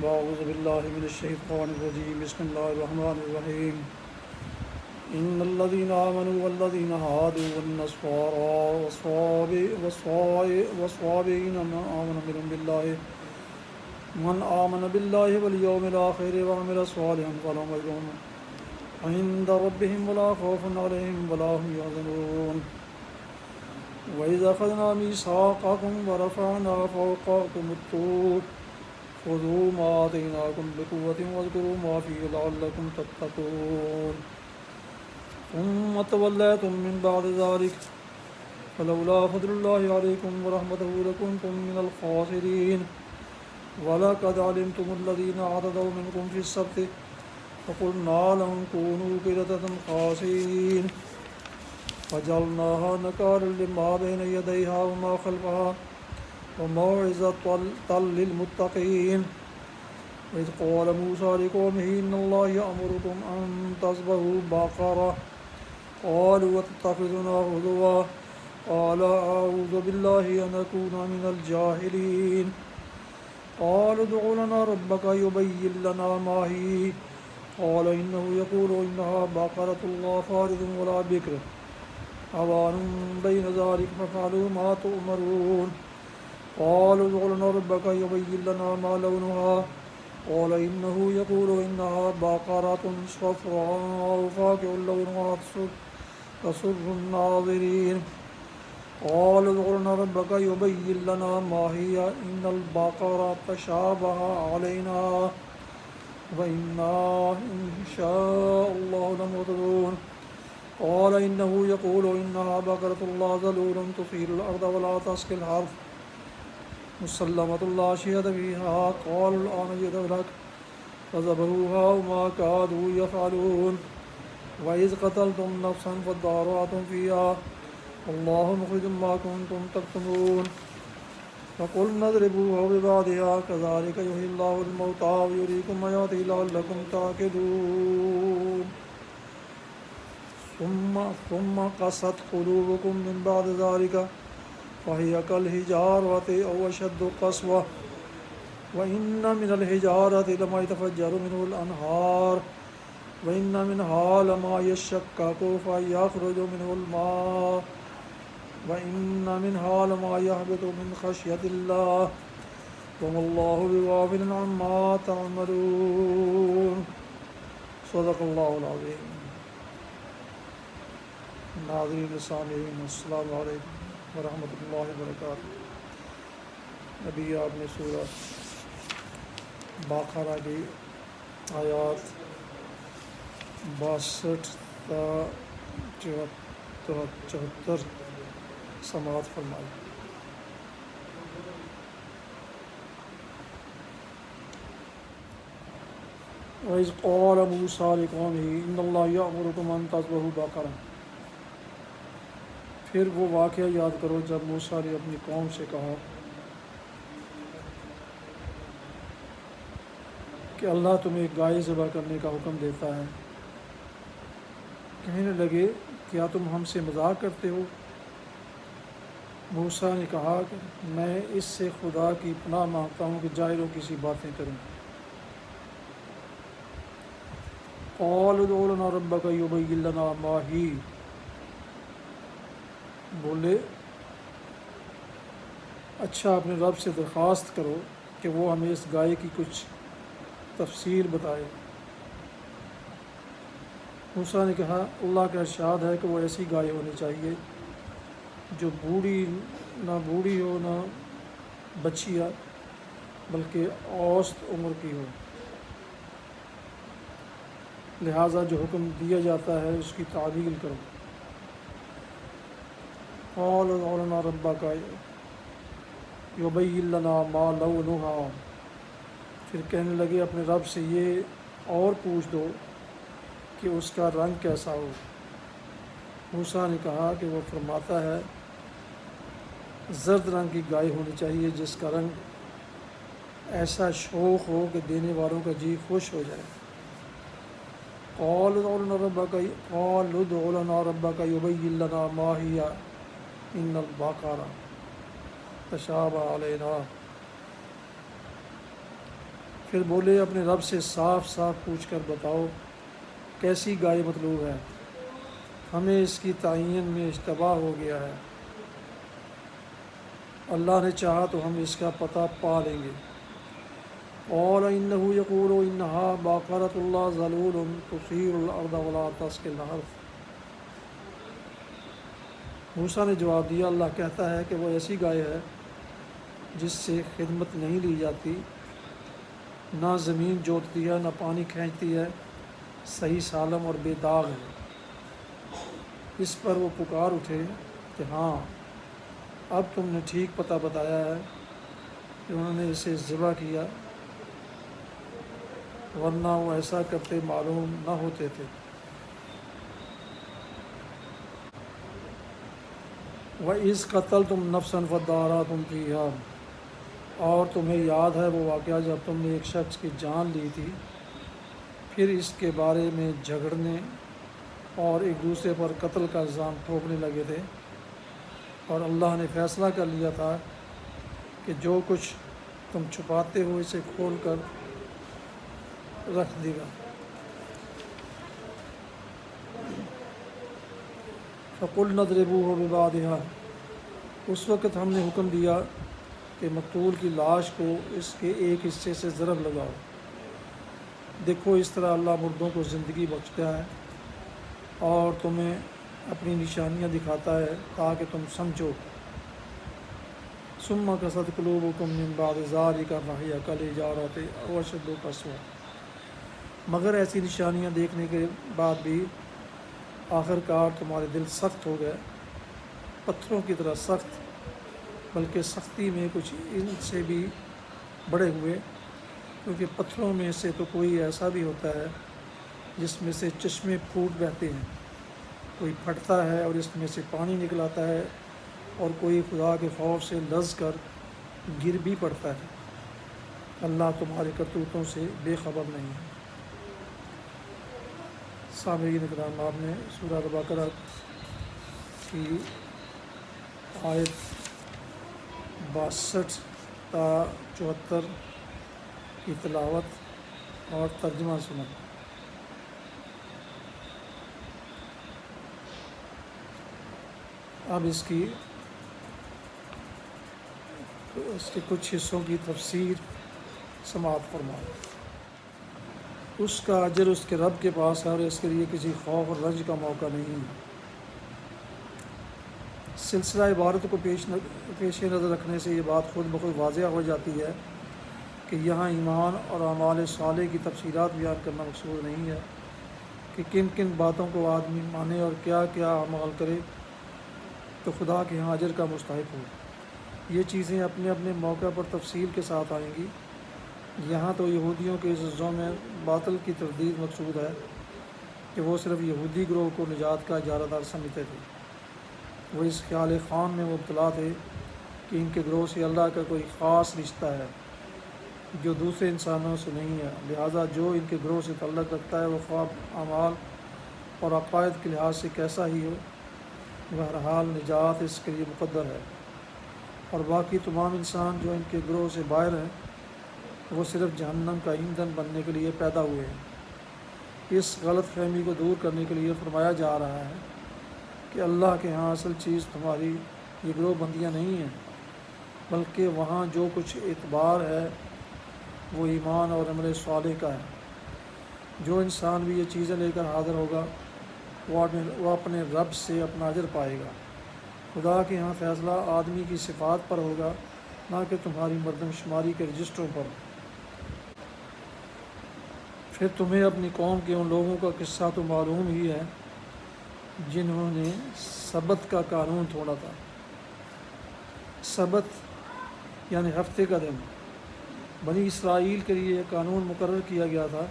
أعوذ بالله من الشيطان الرجيم بسم الله الرحمن الرحيم إن الذين آمنوا والذين هادوا والنصارى والصابئين من آمن بالله واليوم الآخر وعمل صالحا فلهم أجرهم عند ربهم ولا خوف عليهم ولا هم يحزنون وإذا أخذنا ميثاقكم ورفعنا فوقكم الطور خذوا ما آتيناكم بقوة واذكروا ما فيه لعلكم تتقون ثم توليتم من بعد ذلك فلولا فضل الله عليكم ورحمته لكنتم من الخاسرين ولقد علمتم الذين اعتدوا منكم في السبت فقلنا لهم كونوا قردة خاسئين فجعلناها نكالا لما بين يديها وما خلفها وموعظة للمتقين إذ قال موسى لقومه إن الله يأمركم أن تذبحوا بقرة قالوا وتتخذنا هزوا قال أعوذ بالله أن أكون من الجاهلين قالوا ادع لنا ربك يبين لنا ما هي قال إنه يقول إنها بقرة لا فارض ولا بكر عوان بين ذلك فافعلوا ما تؤمرون قالوا ادع لنا ربك يبين لنا ما لونها قال إنه يقول إنها بقرة صفراء فاقع لونها تسر الناظرين قالوا ادع لنا ربك يبين لنا ما هي إن البقرة تشابه علينا وإنا إن شاء الله لمهتدون قال إنه يقول إنها بقرة لا ذلول تثير الأرض ولا تسقي الحرث مسلمة لا شية فيها قالوا الآن جئت بالحق فذبحوها وما كادوا يفعلون وإذ قتلتم نفسا فادارأتم فيها والله مخرج ما كنتم تكتمون فقلنا اضربوها ببعضها كذلك يحيي الله الموتى ويريكم آياته لعلكم تعقلون ثم قست قلوبكم من بعد ذلك فهي كالحجارة أو أشد قسوة وإن من الحجارة لما يتفجر منه الأنهار وإن منها لما يشقق فيخرج منه الماء وإن منها لما يهبط من خشية الله وما الله بغافل عما تعملون صدق اللہ العظیم. ناظرین سامعین السلام علیکم ورحمۃ اللہ وبرکاتہ. ابھی آپ نے سورہ بقرہ کی آیات 62 تا 74 سماعت فرمائی. وَإِذْ قَالَ مُوسَىٰ لِقَوْمِهِ إِنَّ اللَّهَ يَأْمُرُكُمْ أَن تَذْبَحُوا بَقَرَةً. پھر وہ واقعہ یاد کرو جب موسیٰ نے اپنی قوم سے کہا کہ اللہ تمہیں گائے ذبح کرنے کا حکم دیتا ہے. کہنے لگے کیا تم ہم سے مذاق کرتے ہو؟ موسیٰ نے کہا کہ میں اس سے خدا کی پناہ مانگتا ہوں کہ جاہلوں کی سی باتیں کروں. قالوا ادع لنا ربك يبين لنا ما هي. بولے اچھا اپنے رب سے درخواست کرو کہ وہ ہمیں اس گائے کی کچھ تفسیر بتائے. موسیٰ نے کہا اللہ کا ارشاد ہے کہ وہ ایسی گائے ہونی چاہیے جو نہ بوڑھی ہو نہ بچیا بلکہ اوسط عمر کی ہو. لہٰذا جو حکم دیا جاتا ہے اس کی تعمیل کرو. قال ادع لنا ربك يبين لنا ما لونها. پھر کہنے لگے اپنے رب سے یہ اور پوچھ دو کہ اس کا رنگ کیسا ہو. موسیٰ نے کہا کہ وہ فرماتا ہے زرد رنگ کی گائے ہونی چاہیے جس کا رنگ ایسا شوخ ہو کہ دینے والوں کا جی خوش ہو جائے. قالوا ادع لنا ربك يبين لنا ما هي إن البقرة تشابه علینا. پھر بولے اپنے رب سے صاف صاف پوچھ کر بتاؤ کیسی گائے مطلوب ہے، ہمیں اس کی تعین میں اشتباہ ہو گیا ہے، اللہ نے چاہا تو ہم اس کا پتہ پا لیں گے۔ قال انه يقول انها بقرة لا ذلول تثير الارض ولا تسقي الحرث۔ موسیٰ نے جواب دیا، اللہ کہتا ہے کہ وہ ایسی گائے ہے جس سے خدمت نہیں لی جاتی، نہ زمین جوتتی ہے نہ پانی کھینچتی ہے، صحیح سالم اور بے داغ ہے۔ اس پر وہ پکار اٹھے کہ ہاں اب تم نے ٹھیک پتہ بتایا ہے کہ انہوں نے اسے ذبح کیا، ورنہ وہ ایسا کرتے معلوم نہ ہوتے تھے۔ وَإِذْ قَتَلْتُمْ نَفْسًا فَادَّارَأْتُمْ فِيهَا، اور تمہیں یاد ہے وہ واقعہ جب تم نے ایک شخص کی جان لی تھی، پھر اس کے بارے میں جھگڑنے اور ایک دوسرے پر قتل کا الزام ٹھوکنے لگے تھے، اور اللہ نے فیصلہ کر لیا تھا کہ جو کچھ تم چھپاتے ہو اسے کھول کر رکھ دے گا۔ فَقُلْنَا اضْرِبُوهُ بِبَعْضِهَا، اس وقت ہم نے حکم دیا کہ مقتول کی لاش کو اس کے ایک حصے سے ضرب لگاؤ، دیکھو اس طرح اللہ مردوں کو زندگی بخشتا ہے اور تمہیں اپنی نشانیاں دکھاتا ہے تاکہ تم سمجھو۔ ثُمَّ قَسَتْ قُلُوبُكُم مِّن بَعْدِ ذَلِكَ فَهِيَ كَالْحِجَارَةِ أَوْ أَشَدُّ قَسْوَةً، مگر ایسی نشانیاں دیکھنے کے بعد بھی آخر کار تمہارے دل سخت ہو گئے، پتھروں کی طرح سخت، بلکہ سختی میں کچھ ان سے بھی بڑے ہوئے، کیونکہ پتھروں میں سے تو کوئی ایسا بھی ہوتا ہے جس میں سے چشمے پھوٹ بہتے ہیں، کوئی پھٹتا ہے اور اس میں سے پانی نکل آتا ہے، اور کوئی خدا کے خوف سے لرز کر گر بھی پڑتا ہے۔ اللہ تمہاری کرتوتوں سے بے خبر نہیں ہے۔ سامعین کرام، آپ نے سورہ البقرہ کی آیت 62 تا 74 کی تلاوت اور ترجمہ سنا۔ اب اس کے کچھ حصوں کی تفسیر سماعت فرمائیں۔ اس کا اجر اس کے رب کے پاس ہے اور اس کے لیے کسی خوف اور رنج کا موقع نہیں ہے۔ سلسلہ عبارت کو پیش نظر رکھنے سے یہ بات خود بخود واضح ہو جاتی ہے کہ یہاں ایمان اور اعمال صالح کی تفصیلات بیان کرنا مقصود نہیں ہے کہ کن کن باتوں کو آدمی مانے اور کیا کیا عمل کرے تو خدا کے ہاں اجر کا مستحق ہو۔ یہ چیزیں اپنے اپنے موقع پر تفصیل کے ساتھ آئیں گی۔ یہاں تو یہودیوں کے عزوں میں باطل کی تردید مقصود ہے کہ وہ صرف یہودی گروہ کو نجات کا اجارہ دار سمجھتے تھے۔ وہ اس خیال خام میں مبتلا تھے کہ ان کے گروہ سے اللہ کا کوئی خاص رشتہ ہے جو دوسرے انسانوں سے نہیں ہے، لہٰذا جو ان کے گروہ سے تعلق رکھتا ہے وہ خواہ اعمال اور عقائد کے لحاظ سے کیسا ہی ہو، بہرحال نجات اس کے لیے مقدر ہے، اور باقی تمام انسان جو ان کے گروہ سے باہر ہیں وہ صرف جہنم کا ایندھن بننے کے لیے پیدا ہوئے ہیں۔ اس غلط فہمی کو دور کرنے کے لیے فرمایا جا رہا ہے کہ اللہ کے ہاں اصل چیز تمہاری یہ گروہ بندیاں نہیں ہیں، بلکہ وہاں جو کچھ اعتبار ہے وہ ایمان اور عمل صالح کا ہے۔ جو انسان بھی یہ چیزیں لے کر حاضر ہوگا وہ اپنے رب سے اپنا اجر پائے گا۔ خدا کے ہاں فیصلہ آدمی کی صفات پر ہوگا، نہ کہ تمہاری مردم شماری کے رجسٹروں پر۔ پھر تمہیں اپنی قوم کے ان لوگوں کا قصہ تو معلوم ہی ہے جنہوں نے سبت کا قانون توڑا تھا۔ سبت یعنی ہفتے کا دن۔ بنی اسرائیل کے لیے یہ قانون مقرر کیا گیا تھا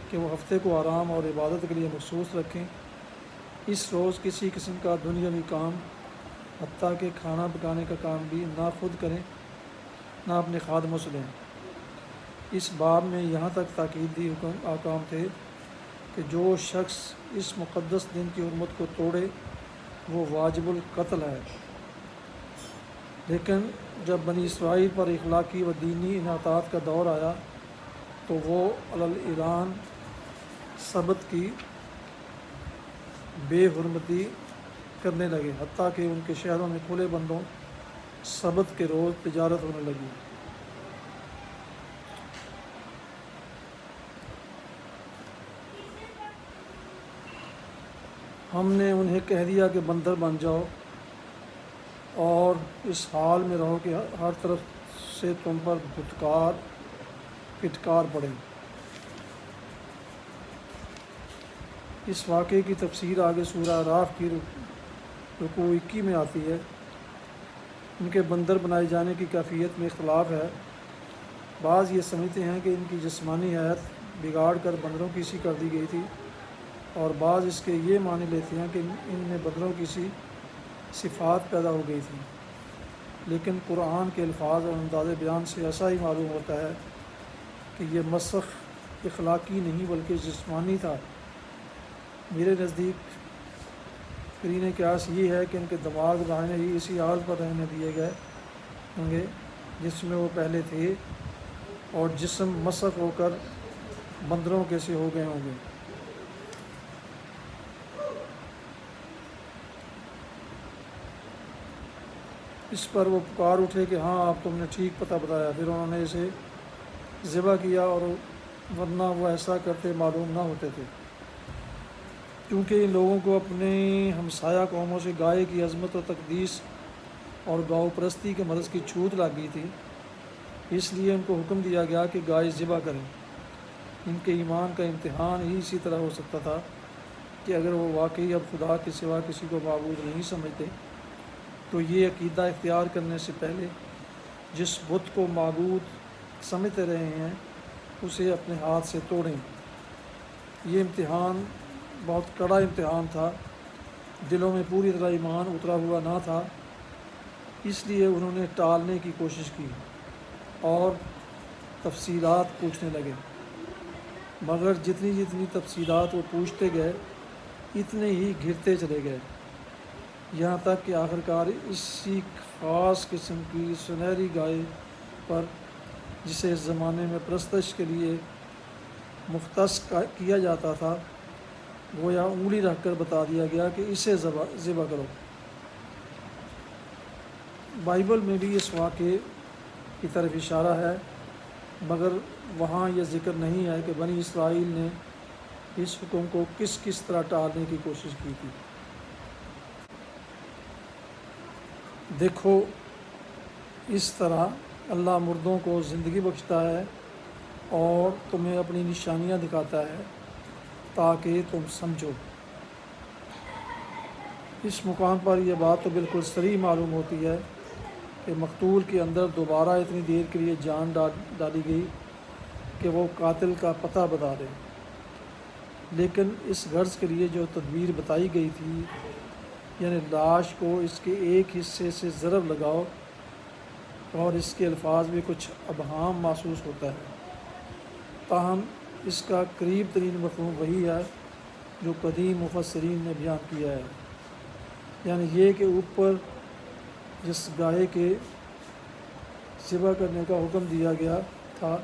کہ وہ ہفتے کو آرام اور عبادت کے لیے مخصوص رکھیں۔ اس روز کسی قسم کا دنیاوی کام، حتیٰ کہ کھانا پکانے کا کام بھی نہ خود کریں نہ اپنے خادموں سے لیں۔ اس باب میں یہاں تک تاکیدی احکام تھے کہ جو شخص اس مقدس دن کی حرمت کو توڑے وہ واجب القتل ہے۔ لیکن جب بنی اسرائیل پر اخلاقی و دینی انحطاط کا دور آیا تو وہ اعلان سبت کی بے حرمتی کرنے لگے، حتیٰ کہ ان کے شہروں میں کھلے بندوں سبت کے روز تجارت ہونے لگی۔ ہم نے انہیں کہہ دیا کہ بندر بن جاؤ اور اس حال میں رہو کہ ہر طرف سے تم پر پھٹکار پڑے۔ اس واقعے کی تفسیر آگے سورہ اعراف کی رکوع 21 میں آتی ہے۔ ان کے بندر بنائے جانے کی کیفیت میں اختلاف ہے۔ بعض یہ سمجھتے ہیں کہ ان کی جسمانی حیت بگاڑ کر بندروں کی سی کر دی گئی تھی، اور بعض اس کے یہ معنی لیتے ہیں کہ ان میں بندروں کی سی صفات پیدا ہو گئی تھیں، لیکن قرآن کے الفاظ اور انداز بیان سے ایسا ہی معلوم ہوتا ہے کہ یہ مسخ اخلاقی نہیں بلکہ جسمانی تھا۔ میرے نزدیک قرینِ قیاس یہ ہے کہ ان کے دماغ دائیں ہی اسی حال پر رہنے دیے گئے ہوں گے جس میں وہ پہلے تھے، اور جسم مسخ ہو کر بندروں کے سے ہو گئے ہوں گے۔ اس پر وہ پکار اٹھے کہ ہاں اب تم نے ٹھیک پتہ بتایا۔ پھر انہوں نے اسے ذبح کیا، اور ورنہ وہ ایسا کرتے معلوم نہ ہوتے تھے، کیونکہ ان لوگوں کو اپنی ہمسایہ قوموں سے گائے کی عظمت و تقدیس اور گاؤ پرستی کے مرض کی چھوت لگ گئی تھی، اس لیے ان کو حکم دیا گیا کہ گائے ذبح کریں۔ ان کے ایمان کا امتحان ہی اسی طرح ہو سکتا تھا کہ اگر وہ واقعی اب خدا کے سوا کسی کو معبود نہیں سمجھتے تو یہ عقیدہ اختیار کرنے سے پہلے جس بت کو معبود سمجھتے رہے ہیں اسے اپنے ہاتھ سے توڑیں۔ یہ امتحان بہت کڑا امتحان تھا، دلوں میں پوری طرح ایمان اترا ہوا نہ تھا، اس لیے انہوں نے ٹالنے کی کوشش کی اور تفصیلات پوچھنے لگے، مگر جتنی جتنی تفصیلات وہ پوچھتے گئے اتنے ہی گھرتے چلے گئے، یہاں تک کہ آخرکار اسی خاص قسم کی سنہری گائے پر جسے اس زمانے میں پرستش کے لیے مختص کیا جاتا تھا گویا انگلی رکھ کر بتا دیا گیا کہ اسے ذبح کرو۔ بائبل میں بھی اس واقعے کی طرف اشارہ ہے، مگر وہاں یہ ذکر نہیں ہے کہ بنی اسرائیل نے اس حکم کو کس طرح ٹالنے کی کوشش کی تھی۔ دیکھو، اس طرح اللہ مردوں کو زندگی بخشتا ہے اور تمہیں اپنی نشانیاں دکھاتا ہے تاکہ تم سمجھو۔ اس مقام پر یہ بات تو بالکل صریح معلوم ہوتی ہے کہ مقتول کے اندر دوبارہ اتنی دیر کے لیے جان ڈالی گئی کہ وہ قاتل کا پتہ بتا دے، لیکن اس غرض کے لیے جو تدبیر بتائی گئی تھی، یعنی لاش کو اس کے ایک حصے سے ضرب لگاؤ، اور اس کے الفاظ میں کچھ ابہام محسوس ہوتا ہے، تاہم اس کا قریب ترین مفہوم وہی ہے جو قدیم مفسرین نے بیان کیا ہے، یعنی یہ کہ اوپر جس گائے کے ذبح کرنے کا حکم دیا گیا تھا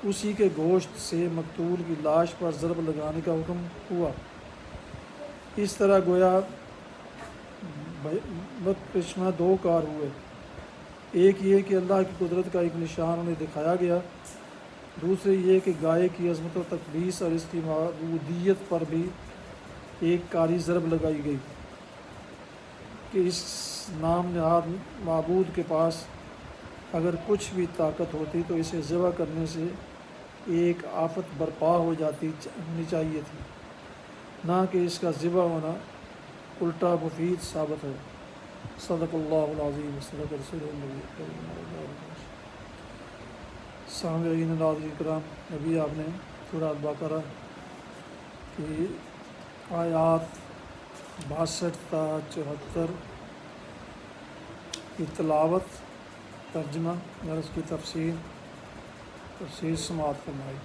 اسی کے گوشت سے مقتول کی لاش پر ضرب لگانے کا حکم ہوا۔ اس طرح گویا بدقسمہ دو کار ہوئے، ایک یہ کہ اللہ کی قدرت کا ایک نشان انہیں دکھایا گیا، دوسرے یہ کہ گائے کی عظمت و تقدیس اور اس کی معبودیت پر بھی ایک کاری ضرب لگائی گئی کہ اس نام نہاد معبود کے پاس اگر کچھ بھی طاقت ہوتی تو اسے ذبح کرنے سے ایک آفت برپا ہونی چاہیے تھی، نہ کہ اس کا ذبح ہونا الٹا مفید ثابت ہو۔ صدق اللہ العظیم، صدق رسول اللہ۔ سامعین ناظرین کرام، ابھی آپ نے سورہ البقرہ کی آیات 62 تا 74 کی تلاوت، ترجمہ اور اس کی تفسیر سماعت فرمائی۔